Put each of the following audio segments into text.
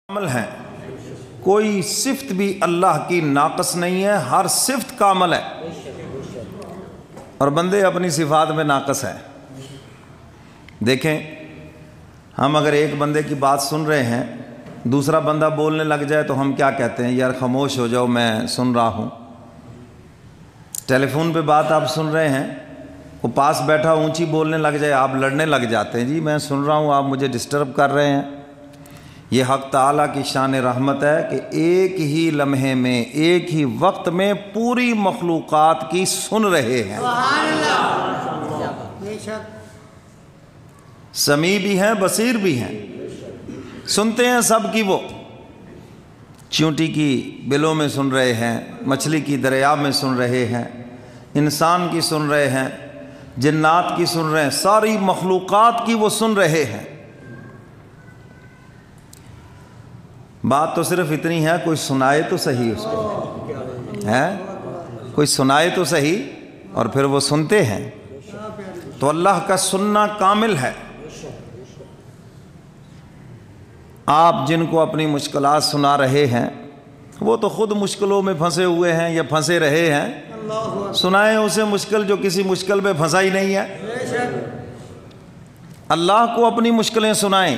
کامل ہیں، کوئی صفت بھی اللہ کی ناقص نہیں ہے، ہر صفت کامل ہے اور بندے اپنی صفات میں ناقص ہیں۔ دیکھیں، ہم اگر ایک بندے کی بات سن رہے ہیں، دوسرا بندہ بولنے لگ جائے تو ہم کیا کہتے ہیں؟ یار خاموش ہو جاؤ، میں سن رہا ہوں۔ ٹیلی فون پہ بات آپ سن رہے ہیں، وہ پاس بیٹھا اونچی بولنے لگ جائے، آپ لڑنے لگ جاتے ہیں، جی میں سن رہا ہوں، آپ مجھے ڈسٹرب کر رہے ہیں۔ یہ حق تعالیٰ کی شان رحمت ہے کہ ایک ہی لمحے میں، ایک ہی وقت میں پوری مخلوقات کی سن رہے ہیں۔ سمیع بھی ہیں، بصیر بھی ہیں، سنتے ہیں سب کی۔ وہ چیونٹی کی بلوں میں سن رہے ہیں، مچھلی کی دریا میں سن رہے ہیں، انسان کی سن رہے ہیں، جنات کی سن رہے ہیں، ساری مخلوقات کی وہ سن رہے ہیں۔ بات تو صرف اتنی ہے، کوئی سنائے تو صحیح اس کو، ہے کوئی سنائے تو صحیح، اور پھر وہ سنتے ہیں۔ تو اللہ کا سننا کامل ہے۔ آپ جن کو اپنی مشکلات سنا رہے ہیں، وہ تو خود مشکلوں میں پھنسے ہوئے ہیں یا پھنسے رہے ہیں، سنائیں اسے مشکل جو کسی مشکل پہ پھنسا ہی نہیں ہے۔ اللہ کو اپنی مشکلیں سنائیں۔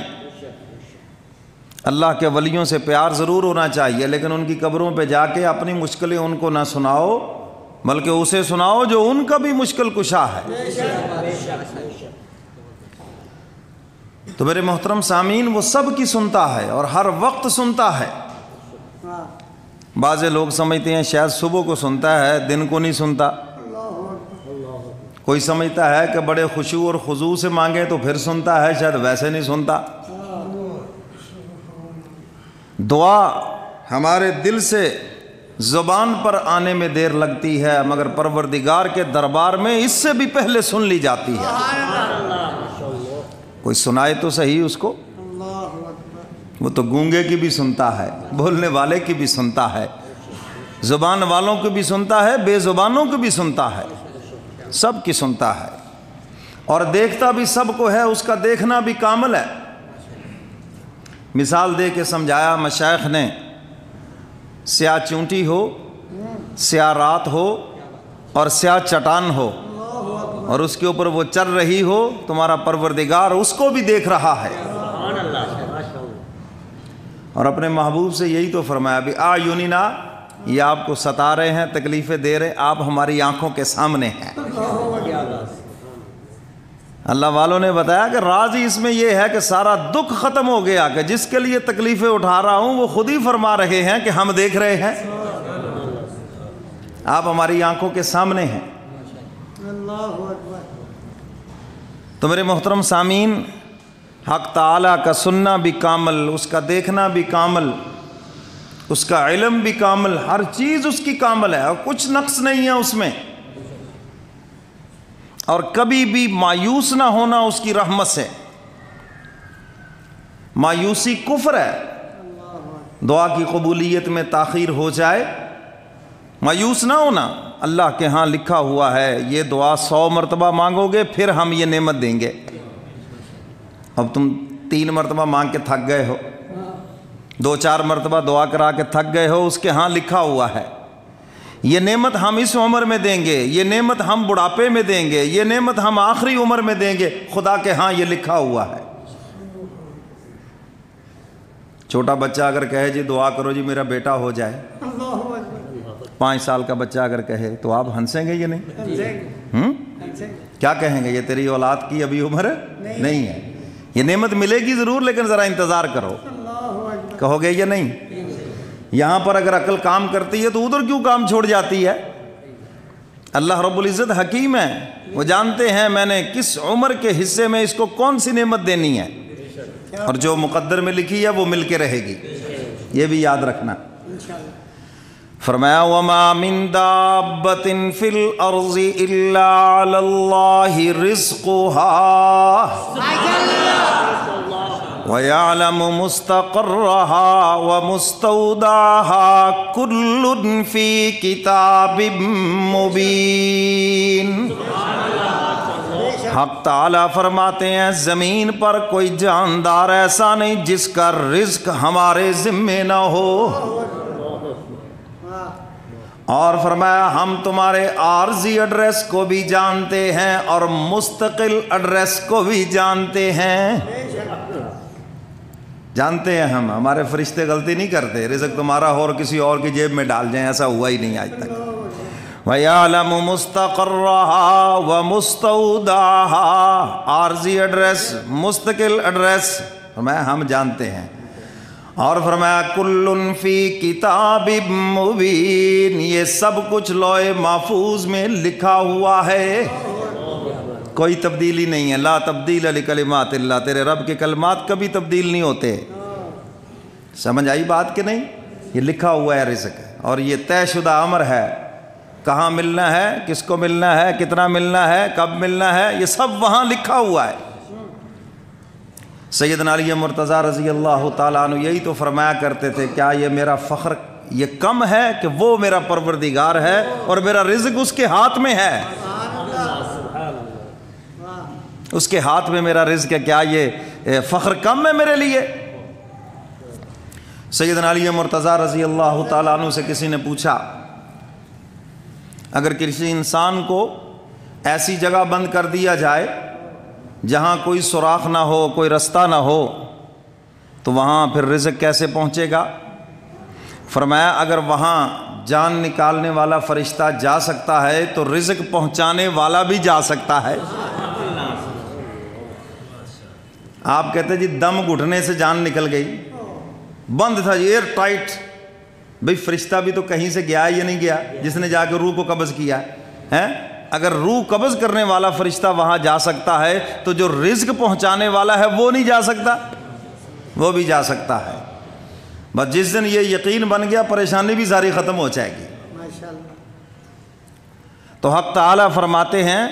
اللہ کے ولیوں سے پیار ضرور ہونا چاہیے، لیکن ان کی قبروں پہ جا کے اپنی مشکلیں ان کو نہ سناؤ، بلکہ اسے سناؤ جو ان کا بھی مشکل کشا ہے۔ تو میرے محترم سامعین، وہ سب کی سنتا ہے اور ہر وقت سنتا ہے۔ بعض لوگ سمجھتے ہیں شاید صبح کو سنتا ہے، دن کو نہیں سنتا۔ کوئی سمجھتا ہے کہ بڑے خشوع اور خضوع سے مانگے تو پھر سنتا ہے، شاید ویسے نہیں سنتا۔ دعا ہمارے دل سے زبان پر آنے میں دیر لگتی ہے، مگر پروردگار کے دربار میں اس سے بھی پہلے سن لی جاتی ہے۔ کوئی سنائے تو صحیح اس کو، وہ تو گونگے کی بھی سنتا ہے، بولنے والے کی بھی سنتا ہے، زبان والوں کی بھی سنتا ہے، بے زبانوں کی بھی سنتا ہے، سب کی سنتا ہے، اور دیکھتا بھی سب کو ہے، اس کا دیکھنا بھی کامل ہے۔ مثال دے کے سمجھایا مشائخ نے، سیاہ چونٹی ہو، سیاہ رات ہو اور سیاہ چٹان ہو، اور اس کے اوپر وہ چل رہی ہو، تمہارا پروردگار اس کو بھی دیکھ رہا ہے۔ اور اپنے محبوب سے یہی تو فرمایا، بھی اعیننا، یہ آپ کو ستا رہے ہیں، تکلیفیں دے رہے، آپ ہماری آنکھوں کے سامنے ہیں۔ اللہ والوں نے بتایا کہ راز ہی اس میں یہ ہے کہ سارا دکھ ختم ہو گیا، کہ جس کے لیے تکلیفیں اٹھا رہا ہوں وہ خود ہی فرما رہے ہیں کہ ہم دیکھ رہے ہیں، آپ ہماری آنکھوں کے سامنے ہیں۔ تو میرے محترم سامعین، حق تعالیٰ کا سننا بھی کامل، اس کا دیکھنا بھی کامل، اس کا علم بھی کامل، ہر چیز اس کی کامل ہے اور کچھ نقص نہیں ہے اس میں، اور کبھی بھی مایوس نہ ہونا اس کی رحمت سے۔ مایوسی کفر ہے، دعا کی قبولیت میں تاخیر ہو جائے، مایوس نہ ہونا۔ اللہ کے ہاں لکھا ہوا ہے، یہ دعا 100 مرتبہ مانگو گے پھر ہم یہ نعمت دیں گے۔ اب تم 3 مرتبہ مانگ کے تھک گئے ہو، 2-4 مرتبہ دعا کرا کے تھک گئے ہو، اس کے ہاں لکھا ہوا ہے یہ نعمت ہم اس عمر میں دیں گے، یہ نعمت ہم بڑھاپے میں دیں گے، یہ نعمت ہم آخری عمر میں دیں گے، خدا کے ہاں یہ لکھا ہوا ہے۔ چھوٹا بچہ اگر کہے جی دعا کرو جی میرا بیٹا ہو جائے، 5 سال کا بچہ اگر کہے تو آپ ہنسیں گے؟ یہ نہیں، کیا کہیں گے؟ یہ تیری اولاد کی ابھی عمر نہیں ہے، یہ نعمت ملے گی ضرور لیکن ذرا انتظار کرو، کہو گے یہ نہیں؟ یہاں پر اگر عقل کام کرتی ہے تو ادھر کیوں کام چھوڑ جاتی ہے؟ اللہ رب العزت حکیم ہے، وہ جانتے ہیں میں نے کس عمر کے حصے میں اس کو کون سی نعمت دینی ہے، اور جو مقدر میں لکھی ہے وہ مل کے رہے گی، یہ بھی یاد رکھنا۔ فرمایا وَمَا مِن دَابَّةٍ فِي الْأَرْضِ إِلَّا عَلَى اللَّهِ رِزْقُهَا وَيَعْلَمُ مُسْتَقَرَّهَا وَمُسْتَوْدَعَهَا كُلٌّ فِي كِتَابٍ مُبِينٍ۔ حق تعالیٰ فرماتے ہیں زمین پر کوئی جاندار ایسا نہیں جس کا رزق ہمارے ذمے نہ ہو، اور فرمایا ہم تمہارے عارضی ایڈریس کو بھی جانتے ہیں اور مستقل ایڈریس کو بھی جانتے ہیں، جانتے ہیں ہم، ہمارے فرشتے غلطی نہیں کرتے، رزق تمہارا ہو اور کسی اور کی جیب میں ڈال جائیں، ایسا ہوا ہی نہیں آج تک۔ وَيَعْلَمُ مُسْتَقَرَّهَا وَمُسْتَوْدَعَهَا، عارضی ایڈریس، مستقل ایڈریس، فرمایا ہم جانتے ہیں، اور فرمایا کُلٌّ فِي کِتَابٍ مُبِینٍ، یہ سب کچھ لوح محفوظ میں لکھا ہوا ہے، کوئی تبدیلی نہیں ہے، لا تبدیل لکلمات اللہ، تیرے رب کے کلمات کبھی تبدیل نہیں ہوتے۔ سمجھ آئی بات کہ نہیں؟ یہ لکھا ہوا ہے رزق، اور یہ طے شدہ امر ہے، کہاں ملنا ہے، کس کو ملنا ہے، کتنا ملنا ہے، کب ملنا ہے، یہ سب وہاں لکھا ہوا ہے۔ سیدنا علی مرتضیٰ رضی اللہ تعالیٰ عنہ یہی تو فرمایا کرتے تھے، کیا یہ میرا فخر یہ کم ہے کہ وہ میرا پروردگار ہے اور میرا رزق اس کے ہاتھ میں ہے، اس کے ہاتھ میں میرا رزق ہے، کیا یہ فخر کم ہے میرے لیے؟ سیدنا علی مرتضیٰ رضی اللہ تعالیٰ عنہ سے کسی نے پوچھا، اگر کسی انسان کو ایسی جگہ بند کر دیا جائے جہاں کوئی سوراخ نہ ہو، کوئی رستہ نہ ہو، تو وہاں پھر رزق کیسے پہنچے گا؟ فرمایا اگر وہاں جان نکالنے والا فرشتہ جا سکتا ہے تو رزق پہنچانے والا بھی جا سکتا ہے۔ آپ کہتے جی دم گھٹنے سے جان نکل گئی، بند تھا ایئر ٹائٹ، بھئی فرشتہ بھی تو کہیں سے گیا یا نہیں گیا جس نے جا کے روح کو قبض کیا ہے؟ اگر روح قبض کرنے والا فرشتہ وہاں جا سکتا ہے تو جو رزق پہنچانے والا ہے وہ نہیں جا سکتا؟ وہ بھی جا سکتا ہے۔ بس جس دن یہ یقین بن گیا پریشانی بھی ساری ختم ہو جائے گی۔ تو حق تعالیٰ فرماتے ہیں